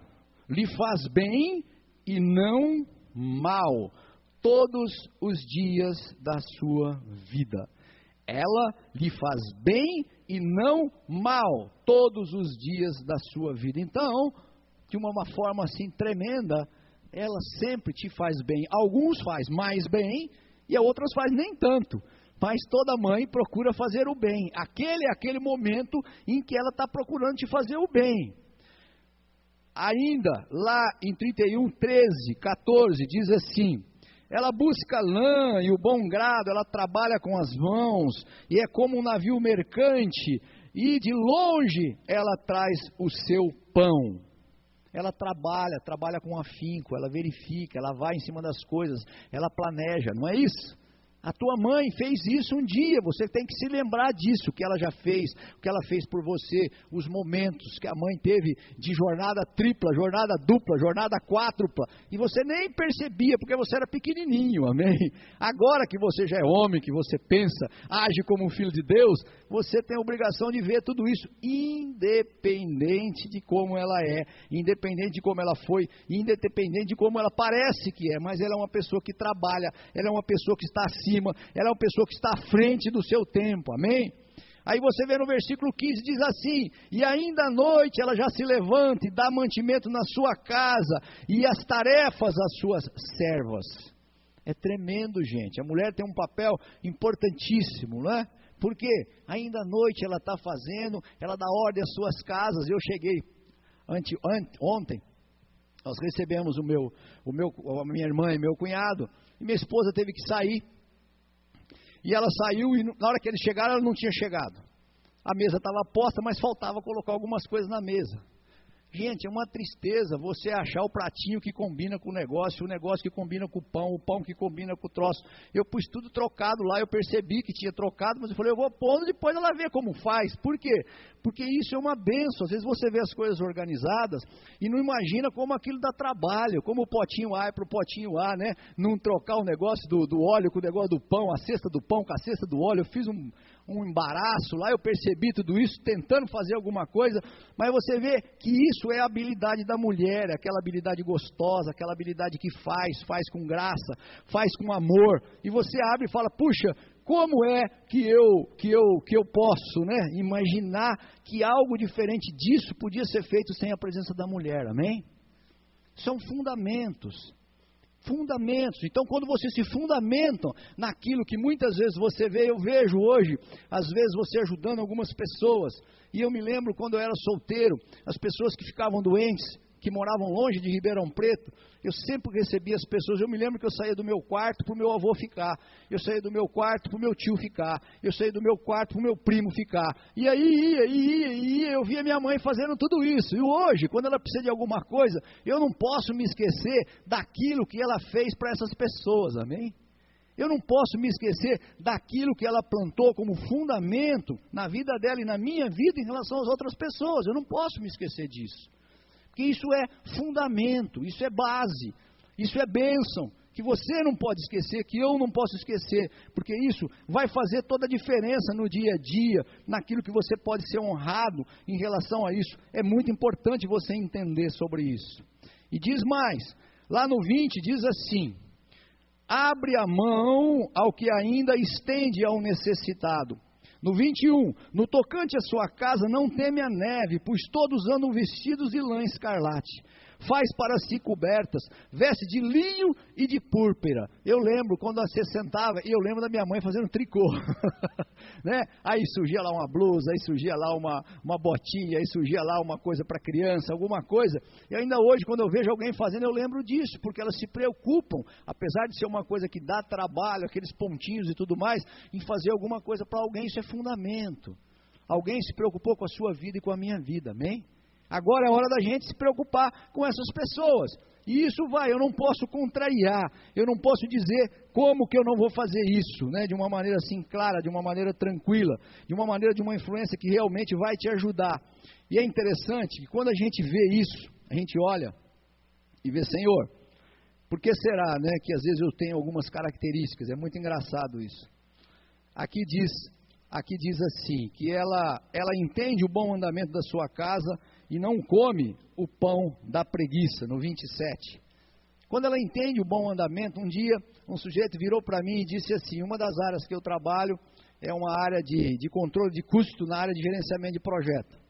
lhe faz bem e não mal, todos os dias da sua vida. Ela lhe faz bem e não mal, todos os dias da sua vida. Então, de uma forma assim tremenda, ela sempre te faz bem. Alguns faz mais bem e outras faz nem tanto. Mas toda mãe procura fazer o bem. Aquele momento em que ela está procurando te fazer o bem. Ainda, lá em 31:13-14, diz assim, ela busca lã e o bom grado, ela trabalha com as mãos, e é como um navio mercante, e de longe ela traz o seu pão. Ela trabalha com afinco, ela verifica, ela vai em cima das coisas, ela planeja, não é isso? A tua mãe fez isso um dia, você tem que se lembrar disso, o que ela já fez, o que ela fez por você, os momentos que a mãe teve de jornada tripla, jornada dupla, jornada quádrupla, e você nem percebia, porque você era pequenininho, amém? Agora que você já é homem, que você pensa, age como um filho de Deus, você tem a obrigação de ver tudo isso, independente de como ela é, independente de como ela foi, independente de como ela parece que é, mas ela é uma pessoa que trabalha, ela é uma pessoa que está acima, ela é uma pessoa que está à frente do seu tempo, amém? Aí você vê no versículo 15, diz assim, e ainda à noite ela já se levanta e dá mantimento na sua casa, e as tarefas às suas servas. É tremendo, gente, a mulher tem um papel importantíssimo, não é? Porque ainda à noite ela está fazendo, ela dá ordem às suas casas. Eu cheguei ontem, nós recebemos a minha irmã e meu cunhado, e minha esposa teve que sair, e ela saiu, e na hora que eles chegaram, ela não tinha chegado. A mesa estava posta, mas faltava colocar algumas coisas na mesa. Gente, é uma tristeza você achar o pratinho que combina com o negócio que combina com o pão que combina com o troço. Eu pus tudo trocado lá, eu percebi que tinha trocado, mas eu falei, eu vou pondo, depois ela vê como faz. Por quê? Porque isso é uma bênção. Às vezes você vê as coisas organizadas e não imagina como aquilo dá trabalho, como o potinho A é para o potinho A, né? Não trocar o negócio do óleo com o negócio do pão, a cesta do pão com a cesta do óleo. Eu fiz um embaraço lá, eu percebi tudo isso, tentando fazer alguma coisa, mas você vê que isso é a habilidade da mulher, aquela habilidade gostosa, aquela habilidade que faz com graça, faz com amor, e você abre e fala, puxa, como é que eu posso, né, imaginar que algo diferente disso podia ser feito sem a presença da mulher, amém? São fundamentos. Então quando vocês se fundamentam naquilo que muitas vezes você vê, eu vejo hoje, às vezes você ajudando algumas pessoas, e eu me lembro quando eu era solteiro, as pessoas que ficavam doentes, que moravam longe de Ribeirão Preto, eu sempre recebia as pessoas, eu me lembro que eu saía do meu quarto para o meu avô ficar, eu saía do meu quarto para o meu tio ficar, eu saía do meu quarto para o meu primo ficar, e aí ia, eu via minha mãe fazendo tudo isso, e hoje, quando ela precisa de alguma coisa, eu não posso me esquecer daquilo que ela fez para essas pessoas, amém? Eu não posso me esquecer daquilo que ela plantou como fundamento na vida dela e na minha vida em relação às outras pessoas, eu não posso me esquecer disso. Porque isso é fundamento, isso é base, isso é bênção, que você não pode esquecer, que eu não posso esquecer, porque isso vai fazer toda a diferença no dia a dia, naquilo que você pode ser honrado em relação a isso. É muito importante você entender sobre isso. E diz mais, lá no 20 diz assim, abre a mão ao que ainda estende ao necessitado. No 21, no tocante à sua casa não teme a neve, pois todos andam vestidos de lã escarlate. Faz para si cobertas, veste de linho e de púrpura. Eu lembro quando você sentava, e eu lembro da minha mãe fazendo tricô, né? Aí surgia lá uma blusa, aí surgia lá uma botinha, aí surgia lá uma coisa para criança, alguma coisa. E ainda hoje, quando eu vejo alguém fazendo, eu lembro disso, porque elas se preocupam, apesar de ser uma coisa que dá trabalho, aqueles pontinhos e tudo mais, em fazer alguma coisa para alguém, isso é fundamento. Alguém se preocupou com a sua vida e com a minha vida, amém? Agora é hora da gente se preocupar com essas pessoas, e isso eu não posso contrariar, eu não posso dizer como que eu não vou fazer isso, né, de uma maneira assim clara, de uma maneira tranquila, de uma maneira de uma influência que realmente vai te ajudar. E é interessante que quando a gente vê isso, a gente olha e vê, Senhor, por que será, né, que às vezes eu tenho algumas características, é muito engraçado isso. Aqui diz assim, que ela entende o bom andamento da sua casa e não come o pão da preguiça, no 27. Quando ela entende o bom andamento, um dia um sujeito virou para mim e disse assim, uma das áreas que eu trabalho é uma área de controle de custo na área de gerenciamento de projeto.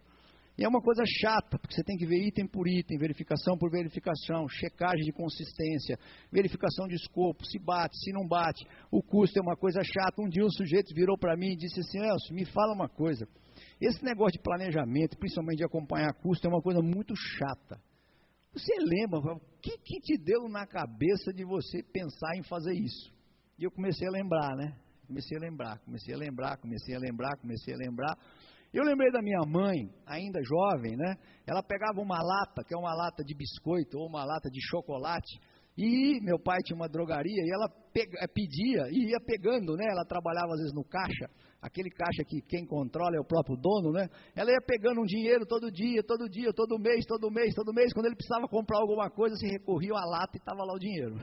E é uma coisa chata, porque você tem que ver item por item, verificação por verificação, checagem de consistência, verificação de escopo, se bate, se não bate, o custo é uma coisa chata. Um dia um sujeito virou para mim e disse assim, Elcio, me fala uma coisa, esse negócio de planejamento, principalmente de acompanhar custo, é uma coisa muito chata. Você lembra, o que te deu na cabeça de você pensar em fazer isso? E eu comecei a lembrar, né? Comecei a lembrar. Eu lembrei da minha mãe, ainda jovem, né? Ela pegava uma lata, que é uma lata de biscoito ou uma lata de chocolate, e meu pai tinha uma drogaria, e ela pedia, e ia pegando, né? Ela trabalhava às vezes no caixa, aquele caixa que quem controla é o próprio dono, né? Ela ia pegando um dinheiro todo dia, todo mês, quando ele precisava comprar alguma coisa, se recorria à lata e estava lá o dinheiro.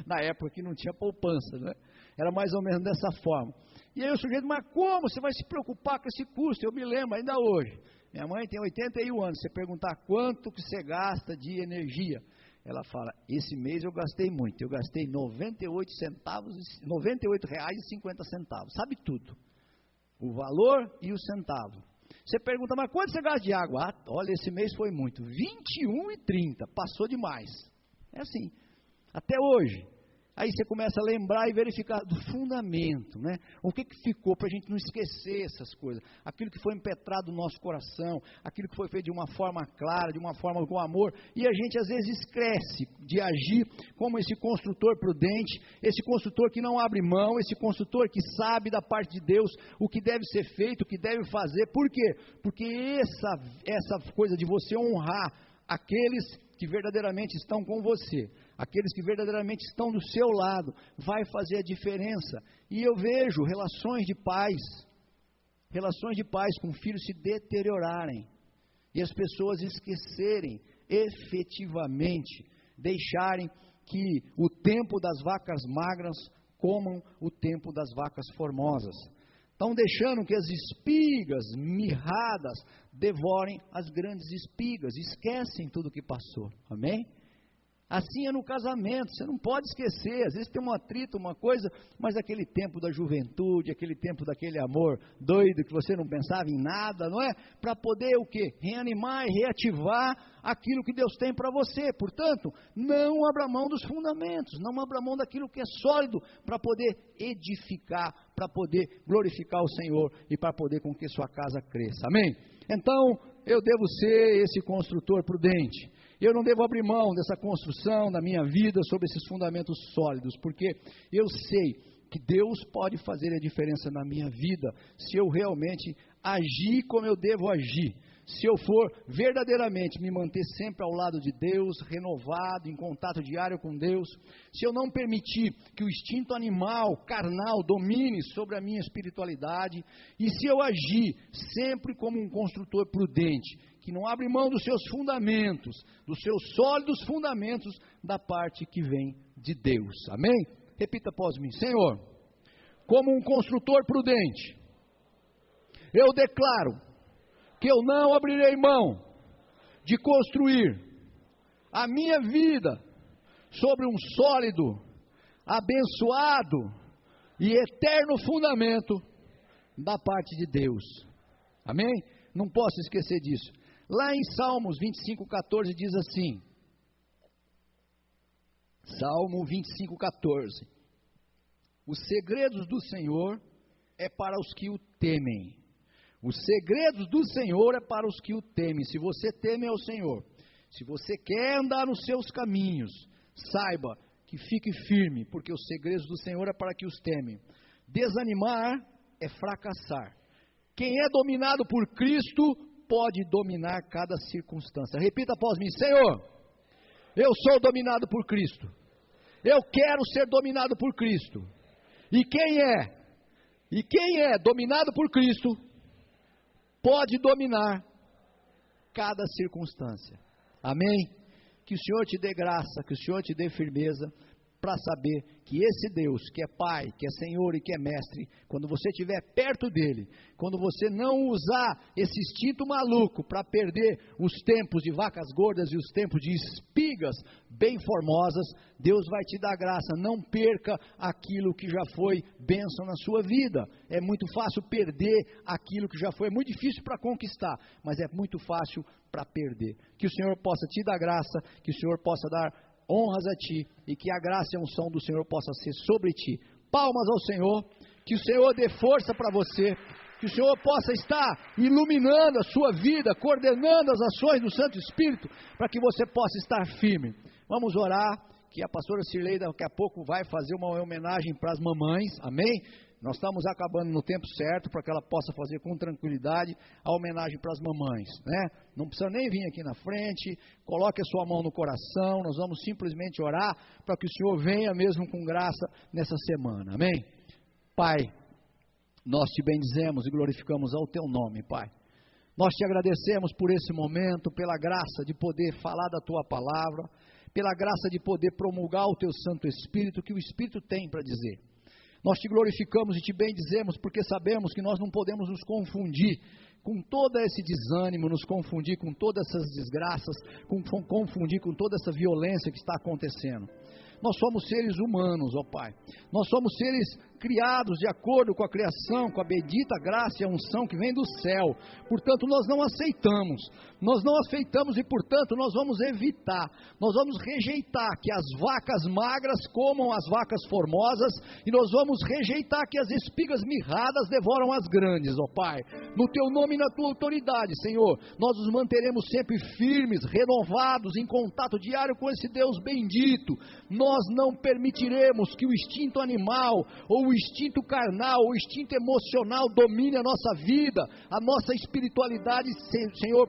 Na época que não tinha poupança, né? Era mais ou menos dessa forma. E aí o sujeito, mas como você vai se preocupar com esse custo? Eu me lembro ainda hoje, minha mãe tem 81 anos, você perguntar quanto que você gasta de energia, ela fala, esse mês eu gastei muito, eu gastei R$ 98,50, sabe tudo, o valor e o centavo. Você pergunta, mas quanto você gasta de água? Ah, olha, esse mês foi muito, R$ 21,30, passou demais. É assim, até hoje. Aí você começa a lembrar e verificar do fundamento, né? O que ficou para a gente não esquecer essas coisas, aquilo que foi impetrado no nosso coração, aquilo que foi feito de uma forma clara, de uma forma com amor, e a gente às vezes esquece de agir como esse construtor prudente, esse construtor que não abre mão, esse construtor que sabe da parte de Deus o que deve ser feito, o que deve fazer. Por quê? Porque essa coisa de você honrar aqueles que verdadeiramente estão com você, aqueles que verdadeiramente estão do seu lado, vai fazer a diferença. E eu vejo relações de pais com filhos se deteriorarem, e as pessoas esquecerem, efetivamente, deixarem que o tempo das vacas magras comam o tempo das vacas formosas. Estão deixando que as espigas mirradas devorem as grandes espigas, esquecem tudo que passou, amém? Assim é no casamento, você não pode esquecer, às vezes tem um atrito, uma coisa, mas aquele tempo da juventude, aquele tempo daquele amor doido, que você não pensava em nada, não é? Para poder o quê? Reanimar e reativar aquilo que Deus tem para você. Portanto, não abra mão dos fundamentos, não abra mão daquilo que é sólido, para poder edificar, para poder glorificar o Senhor e para poder com que sua casa cresça, amém? Então, eu devo ser esse construtor prudente. Eu não devo abrir mão dessa construção da minha vida sobre esses fundamentos sólidos, porque eu sei que Deus pode fazer a diferença na minha vida, se eu realmente agir como eu devo agir, se eu for verdadeiramente me manter sempre ao lado de Deus, renovado, em contato diário com Deus, se eu não permitir que o instinto animal, carnal, domine sobre a minha espiritualidade, e se eu agir sempre como um construtor prudente, que não abre mão dos seus fundamentos, dos seus sólidos fundamentos, da parte que vem de Deus, amém? Repita após mim: Senhor, como um construtor prudente, eu declaro que eu não abrirei mão de construir a minha vida sobre um sólido, abençoado e eterno fundamento da parte de Deus, amém? Não posso esquecer disso. Lá em Salmos 25:14 diz assim, Salmo 25:14, os segredos do Senhor é para os que o temem. Os segredos do Senhor é para os que o temem. Se você teme ao Senhor, se você quer andar nos seus caminhos, saiba que fique firme, porque os segredos do Senhor é para que os temem. Desanimar é fracassar. Quem é dominado por Cristo pode dominar cada circunstância. Repita após mim: Senhor, eu sou dominado por Cristo. Eu quero ser dominado por Cristo. E quem é dominado por Cristo pode dominar cada circunstância. Amém? Que o Senhor te dê graça, que o Senhor te dê firmeza, para saber que esse Deus, que é Pai, que é Senhor e que é Mestre, quando você estiver perto dele, quando você não usar esse instinto maluco para perder os tempos de vacas gordas e os tempos de espigas bem formosas, Deus vai te dar graça. Não perca aquilo que já foi bênção na sua vida. É muito fácil perder aquilo que já foi, é muito difícil para conquistar, mas é muito fácil para perder. Que o Senhor possa te dar graça, que o Senhor possa dar honras a ti, e que a graça e a unção do Senhor possa ser sobre ti. Palmas ao Senhor, que o Senhor dê força para você, que o Senhor possa estar iluminando a sua vida, coordenando as ações do Santo Espírito, para que você possa estar firme. Vamos orar, que a pastora Cirlei daqui a pouco vai fazer uma homenagem para as mamães, amém? Nós estamos acabando no tempo certo, para que ela possa fazer com tranquilidade a homenagem para as mamães, né? Não precisa nem vir aqui na frente, coloque a sua mão no coração, nós vamos simplesmente orar, para que o Senhor venha mesmo com graça nessa semana, amém? Pai, nós te bendizemos e glorificamos ao teu nome, Pai. Nós te agradecemos por esse momento, pela graça de poder falar da tua palavra, pela graça de poder promulgar o teu Santo Espírito, que o Espírito tem para dizer. Nós te glorificamos e te bendizemos, porque sabemos que nós não podemos nos confundir com todo esse desânimo, nos confundir com todas essas desgraças, confundir com toda essa violência que está acontecendo. Nós somos seres humanos, ó Pai. Nós somos seres criados de acordo com a criação, com a bendita graça e a unção que vem do céu. Portanto, nós não aceitamos e, portanto, nós vamos evitar, nós vamos rejeitar que as vacas magras comam as vacas formosas, e nós vamos rejeitar que as espigas mirradas devoram as grandes, ó Pai. No teu nome e na tua autoridade, Senhor, nós nos manteremos sempre firmes, renovados, em contato diário com esse Deus bendito. Nós não permitiremos que o instinto animal, ou o instinto carnal, ou o instinto emocional domine a nossa vida. A nossa espiritualidade, Senhor,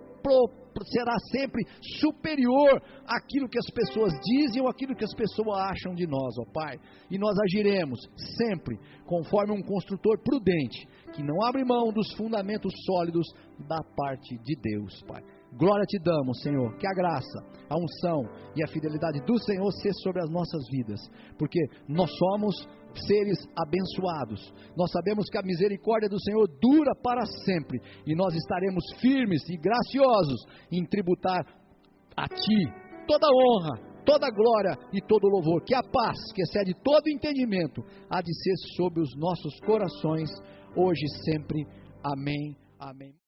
será sempre superior àquilo que as pessoas dizem ou àquilo que as pessoas acham de nós, ó Pai. E nós agiremos sempre conforme um construtor prudente, que não abre mão dos fundamentos sólidos da parte de Deus, Pai. Glória te damos, Senhor, que a graça, a unção e a fidelidade do Senhor seja sobre as nossas vidas, porque nós somos seres abençoados. Nós sabemos que a misericórdia do Senhor dura para sempre, e nós estaremos firmes e graciosos em tributar a Ti toda a honra, toda a glória e todo o louvor. Que a paz, que excede todo entendimento, há de ser sobre os nossos corações, hoje e sempre. Amém. Amém.